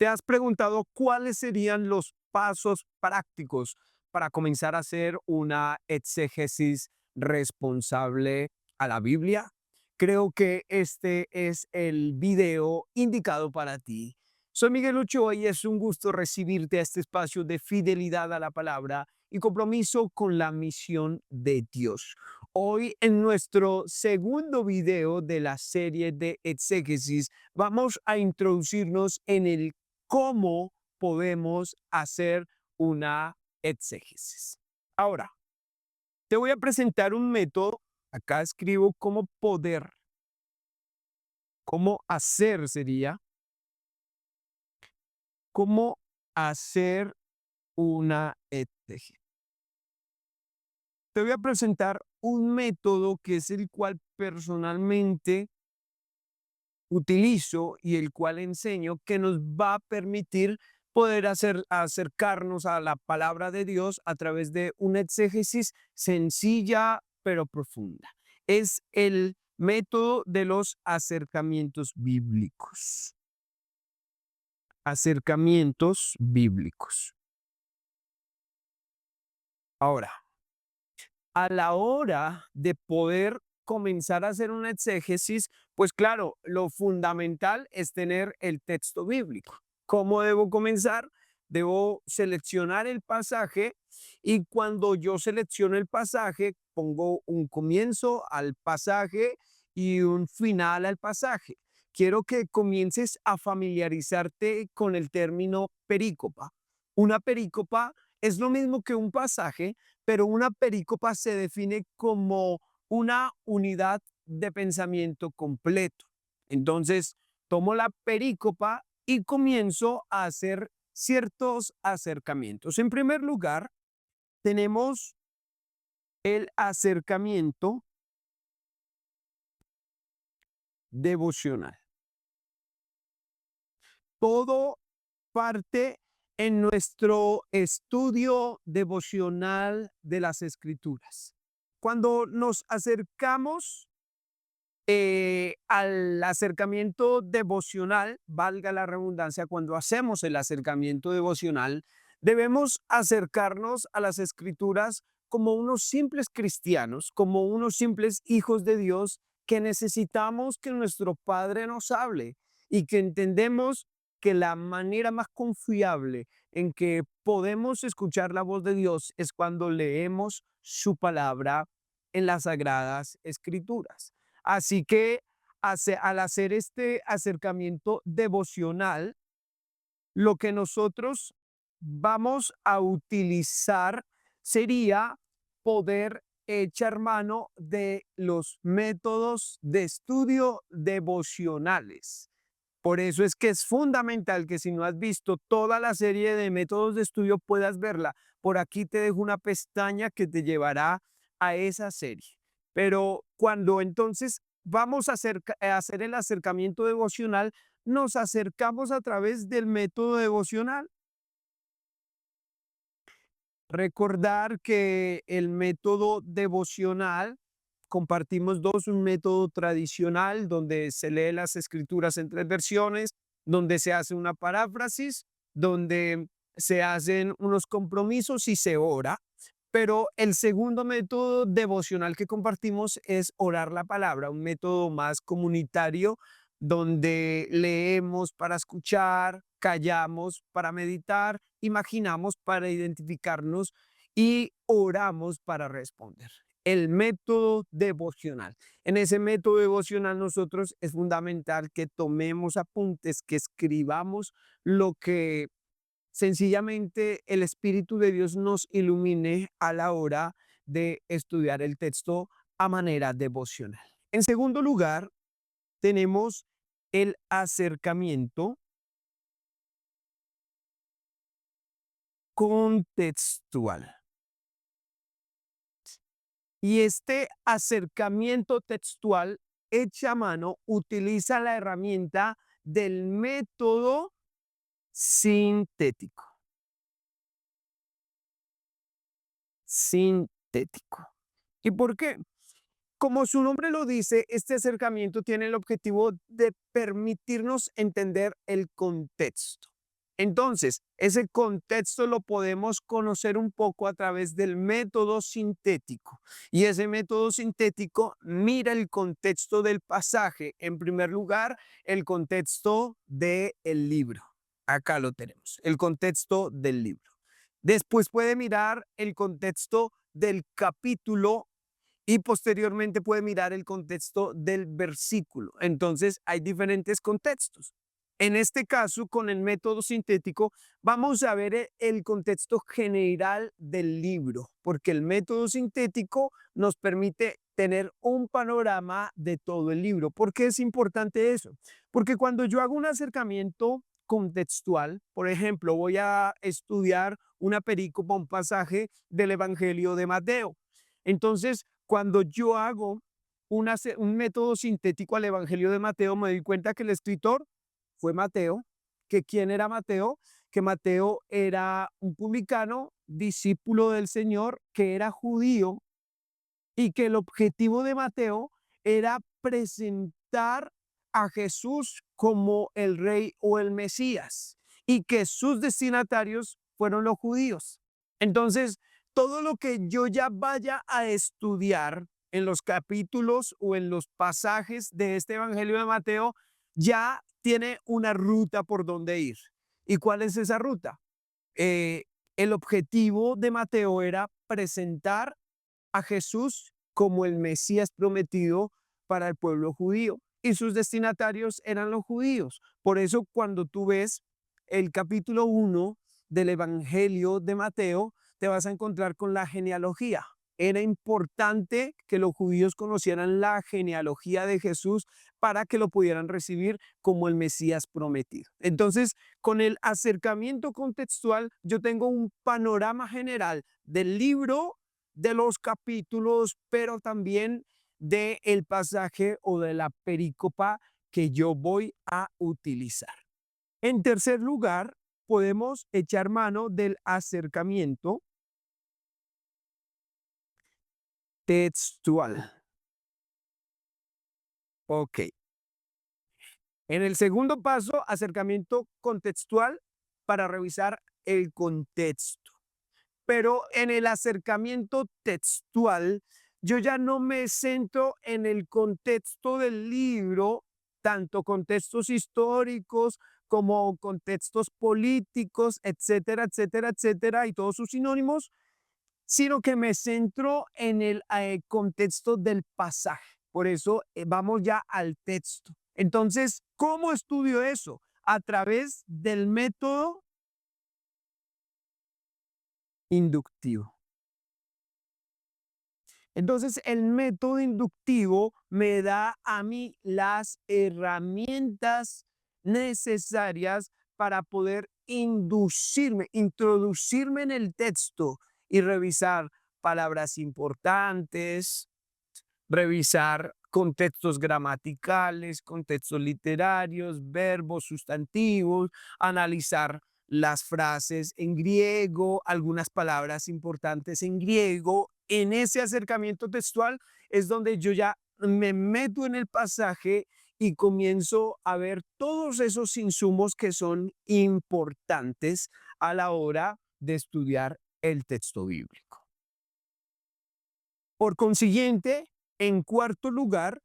¿Te has preguntado cuáles serían los pasos prácticos para comenzar a hacer una exégesis responsable a la Biblia? Creo que este es el video indicado para ti. Soy Miguel Ochoa y es un gusto recibirte a este espacio de fidelidad a la palabra y compromiso con la misión de Dios. Hoy en nuestro segundo video de la serie de exégesis vamos a introducirnos en el cómo podemos hacer una exégesis. Ahora, te voy a presentar un método. Acá escribo cómo poder, cómo hacer sería, cómo hacer una exégesis. Te voy a presentar un método que es el cual personalmente utilizo y el cual enseño, que nos va a permitir poder acercarnos a la palabra de Dios a través de una exégesis sencilla pero profunda. Es el método de los acercamientos bíblicos. Acercamientos bíblicos. Ahora, a la hora de poder comenzar a hacer una exégesis, pues claro, lo fundamental es tener el texto bíblico. ¿Cómo debo comenzar? Debo seleccionar el pasaje y cuando yo selecciono el pasaje, pongo un comienzo al pasaje y un final al pasaje. Quiero que comiences a familiarizarte con el término perícopa. Una perícopa es lo mismo que un pasaje, pero una perícopa se define como una unidad de pensamiento completo. Entonces, tomo la perícopa y comienzo a hacer ciertos acercamientos. En primer lugar, tenemos el acercamiento devocional. Todo parte en nuestro estudio devocional de las Escrituras. Cuando nos acercamos al acercamiento devocional, valga la redundancia, cuando hacemos el acercamiento devocional, debemos acercarnos a las Escrituras como unos simples cristianos, como unos simples hijos de Dios que necesitamos que nuestro Padre nos hable y que entendemos que la manera más confiable en que podemos escuchar la voz de Dios es cuando leemos su palabra en las Sagradas Escrituras. Así que al hacer este acercamiento devocional, lo que nosotros vamos a utilizar sería poder echar mano de los métodos de estudio devocionales. Por eso es que es fundamental que si no has visto toda la serie de métodos de estudio puedas verla. Por aquí te dejo una pestaña que te llevará a esa serie. Pero cuando entonces vamos a hacer el acercamiento devocional, nos acercamos a través del método devocional. Recordar que el método devocional, compartimos dos, un método tradicional donde se lee las escrituras en tres versiones, donde se hace una paráfrasis, donde se hacen unos compromisos y se ora. Pero el segundo método devocional que compartimos es orar la palabra, un método más comunitario donde leemos para escuchar, callamos para meditar, imaginamos para identificarnos y oramos para responder. El método devocional. En ese método devocional nosotros es fundamental que tomemos apuntes, que escribamos lo que sencillamente el Espíritu de Dios nos ilumine a la hora de estudiar el texto a manera devocional. En segundo lugar, tenemos el acercamiento contextual. Y este acercamiento textual hecha a mano utiliza la herramienta del método sintético. Sintético. ¿Y por qué? Como su nombre lo dice, este acercamiento tiene el objetivo de permitirnos entender el contexto. Entonces, ese contexto lo podemos conocer un poco a través del método sintético. Y ese método sintético mira el contexto del pasaje. En primer lugar, el contexto del libro. Acá lo tenemos, el contexto del libro. Después puede mirar el contexto del capítulo y posteriormente puede mirar el contexto del versículo. Entonces, hay diferentes contextos. En este caso, con el método sintético, vamos a ver el contexto general del libro, porque el método sintético nos permite tener un panorama de todo el libro. ¿Por qué es importante eso? Porque cuando yo hago un acercamiento contextual, por ejemplo, voy a estudiar una perícopa, un pasaje del Evangelio de Mateo. Entonces, cuando yo hago un método sintético al Evangelio de Mateo, me doy cuenta que el escritor fue Mateo, que quién era Mateo, que Mateo era un publicano, discípulo del Señor, que era judío y que el objetivo de Mateo era presentar a Jesús como el rey o el Mesías y que sus destinatarios fueron los judíos. Entonces, todo lo que yo ya vaya a estudiar en los capítulos o en los pasajes de este Evangelio de Mateo ya tiene una ruta por donde ir. ¿Y cuál es esa ruta? Eh, el objetivo de Mateo era presentar a Jesús como el Mesías prometido para el pueblo judío y sus destinatarios eran los judíos. Por eso cuando tú ves el capítulo 1 del Evangelio de Mateo, te vas a encontrar con la genealogía. Era importante que los judíos conocieran la genealogía de Jesús para que lo pudieran recibir como el Mesías prometido. Entonces, con el acercamiento contextual, yo tengo un panorama general del libro, de los capítulos, pero también del pasaje o de la perícopa que yo voy a utilizar. En tercer lugar, podemos echar mano del acercamiento textual. Ok. En el segundo paso, acercamiento contextual para revisar el contexto. Pero en el acercamiento textual, yo ya no me centro en el contexto del libro, tanto contextos históricos como contextos políticos, etcétera, etcétera, etcétera, y todos sus sinónimos, sino que me centro en el contexto del pasaje. Por eso vamos ya al texto. Entonces, ¿cómo estudio eso? A través del método inductivo. Entonces, el método inductivo me da a mí las herramientas necesarias para poder introducirme en el texto y revisar palabras importantes, revisar contextos gramaticales, contextos literarios, verbos, sustantivos, analizar las frases en griego, algunas palabras importantes en griego. En ese acercamiento textual es donde yo ya me meto en el pasaje y comienzo a ver todos esos insumos que son importantes a la hora de estudiar el texto bíblico. Por consiguiente, en cuarto lugar,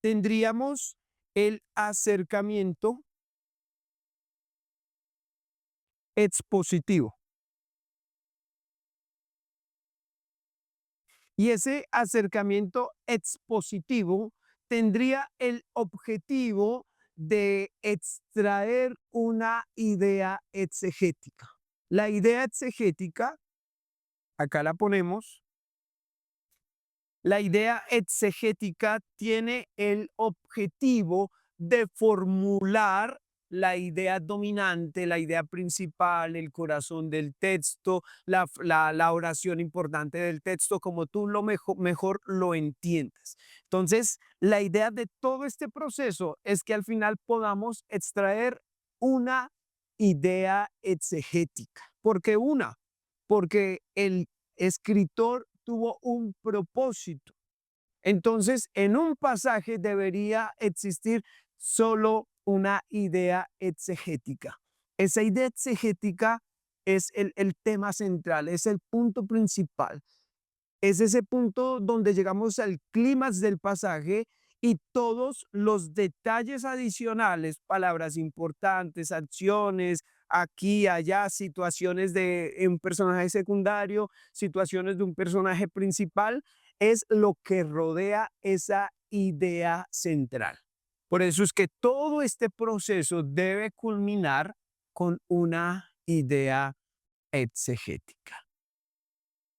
tendríamos el acercamiento expositivo. Y ese acercamiento expositivo tendría el objetivo de extraer una idea exegética. La idea exegética, acá la ponemos, la idea exegética tiene el objetivo de formular la idea dominante, la idea principal, el corazón del texto, la oración importante del texto, como tú mejor lo entiendas. Entonces, la idea de todo este proceso es que al final podamos extraer una idea exegética. ¿Por qué una? Porque el escritor tuvo un propósito. Entonces, en un pasaje debería existir solo una idea exegética. Esa idea exegética es el tema central, es el punto principal. Es ese punto donde llegamos al clímax del pasaje y todos los detalles adicionales, palabras importantes, acciones, aquí, allá, situaciones de un personaje secundario, situaciones de un personaje principal, es lo que rodea esa idea central. Por eso es que todo este proceso debe culminar con una idea exegética.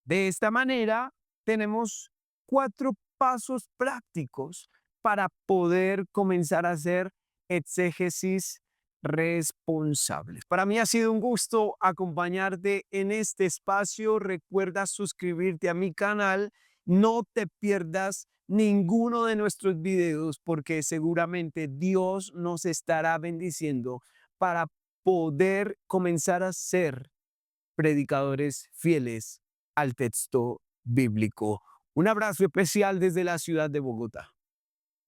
De esta manera, tenemos 4 pasos prácticos para poder comenzar a hacer exégesis responsables. Para mí ha sido un gusto acompañarte en este espacio. Recuerda suscribirte a mi canal. No te pierdas ninguno de nuestros videos porque seguramente Dios nos estará bendiciendo para poder comenzar a ser predicadores fieles al texto bíblico. Un abrazo especial desde la ciudad de Bogotá.